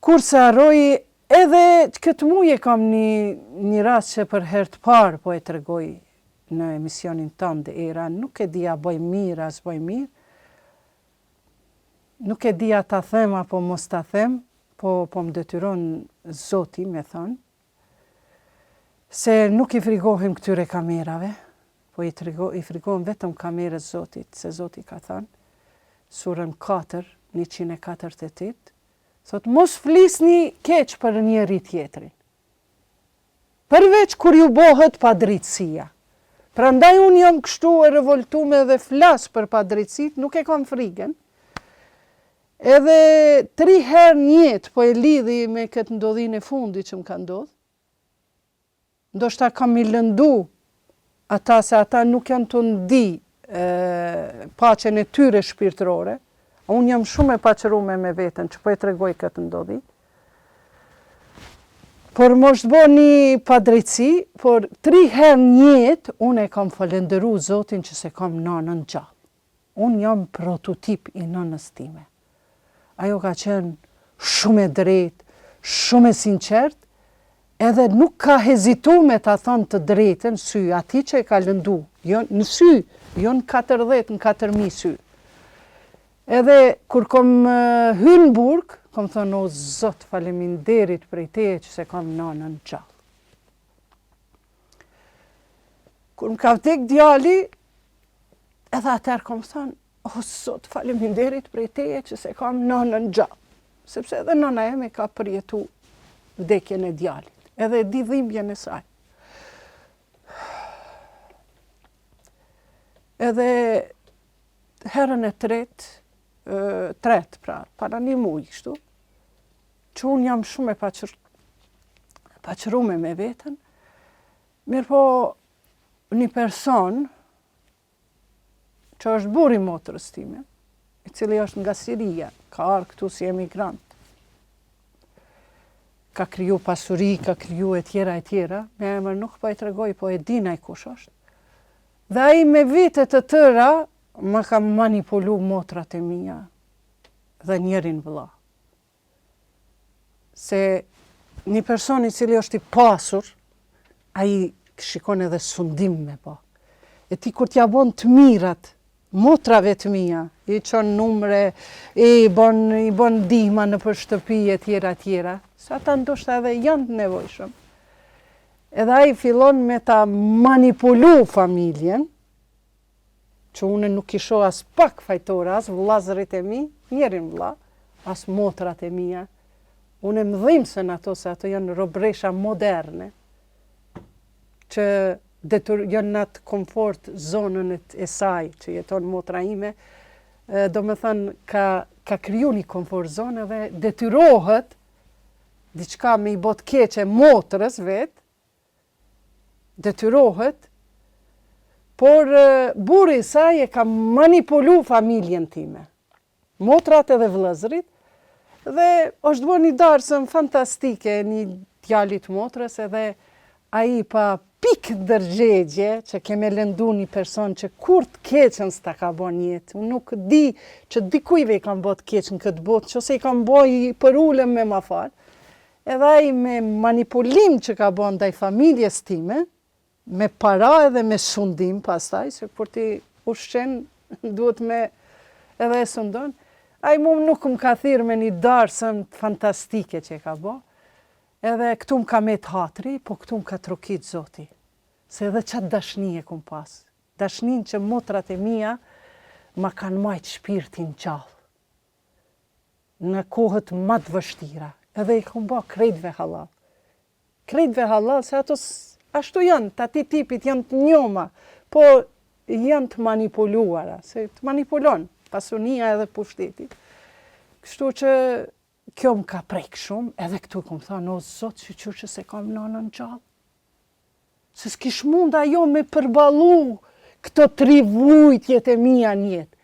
Kur se harroj, edhe këtë muaj e kam një rast që për herë të parë po e tregoj në emisionin tonë dhe era, nuk e dia bëj mirë as bëj mirë, nuk e dia ta them apo mos ta them, po më detyron Zoti me thonë, se nuk i frigohem këtyre kamerave, po i frigohem vetëm kamerës Zotit, se Zoti ka thënë, surën 4, 148, thot mos flisni keq për njëri tjetrin. Përveç kur ju bëhet padrejtësia. Prandaj unë jam kështu e revoltume dhe flas për padrejtësit, nuk e kam frikën. Edhe 3 herë në jetë po e lidhi me këtë ndodhinë e fundit që më ka ndodhur. Ndoshta kam i lëndu ata se ata nuk janë të ndi paqen e tyre shpirtërore. Unë jam shumë e paqërume me veten që po e tregoj këtë ndodhi. Por mos të bëni padrejtësi, por 3 herë në jetë unë e kam falendëru Zotin që se kam nanën gjallë. Unë jam prototip i nanës time. Ajo ka qenë shumë e drejtë, shumë e sinqertë, edhe nuk ka hezitu me ta thonë të drejtën sy, ati që e ka lëndu, jo në sy, jo në 40, në 4.000 sy. Edhe kur kom hynë në burg, kom thonë, o Zot, faleminderit prej teje që se kam nanën gjallë. Kur më ka vdek djali, edhe atër kom thonë, o Zot, faleminderit prej teje që se kam nanën gjallë. Sepse edhe nana eme ka përjetu vdekjen e djalit, edhe di dhimbjen e saj. Edhe herën e tretë, pra, para një muaj kështu, që unë jam shumë e paqërume me veten, mirë po një person që është burri motrës time, i cili është nga Siria, ka arë këtu si emigrant, ka kriju pasuri, ka kriju e tjera, me emër nuk po e tregoj, po e dinaj kush është. Dhe ai me vitet të tëra, ma ka manipulu motrat e mia dhe njerin vëlla. Se një person i cili është i pasur, ai shikon edhe sundim me po. E ti kur t'ja bon të mirat, motrave të mia, i qon numre, i bon ndihma në për shtëpi e tjera, sa ata ndoshta edhe janë të nevojshëm. Edhe ai fillon me ta manipulu familjen, që unë nuk i shoh as pak fajtore, as vllazërit e mi, njerin vëlla, as motrat e mia. Unë më dhimbsen ato, se ato janë robresha moderne, që janë në atë komfort zonën e saj, që jeton motra ime, do me thënë ka kriju një komfort zonë dhe detyrohet diçka me i bot keqe motrës vetë, detyrohet, por burri i saj e ka manipulu familjen time, motrat edhe vëllezërit, dhe është bërë një darsëm fantastike një djalit motrës, edhe ai pa pikë dërgjegje që keme lëndu një person që kur të keqen s'ta ka bon jetë. Unë nuk di që dikujve i kam bot keq në këtë botë, që se i kam boj për ulem me ma falë. Edhe ai me manipulim që ka bon ndaj familjes time, me para edhe me sundim pastaj, se kur ti ushqen duhet me edhe e sundon, ai nuk më ka thirrë me një darsëm fantastike që e ka bo, edhe këtu më ka met hatri, po këtu më ka trokit Zoti. Se edhe qatë dashni e kum pas. Dashnin që motrat e mia ma kanë majt shpirtin gjallë. Në kohët më të vështira. Edhe i kum ba krejtve halal. Krejtve halal, se ato ashtu janë, të ati tipit janë të njoma, po janë të manipuluara, se të manipulon pasunia edhe pushtetit. Kështu që kjo më ka prek shumë, edhe këtu këmë thënë, o Zot, që se kam nanën gjallë. Se s'kish mund ajo me përbalu këto 3 vujtjet e mia në jetë.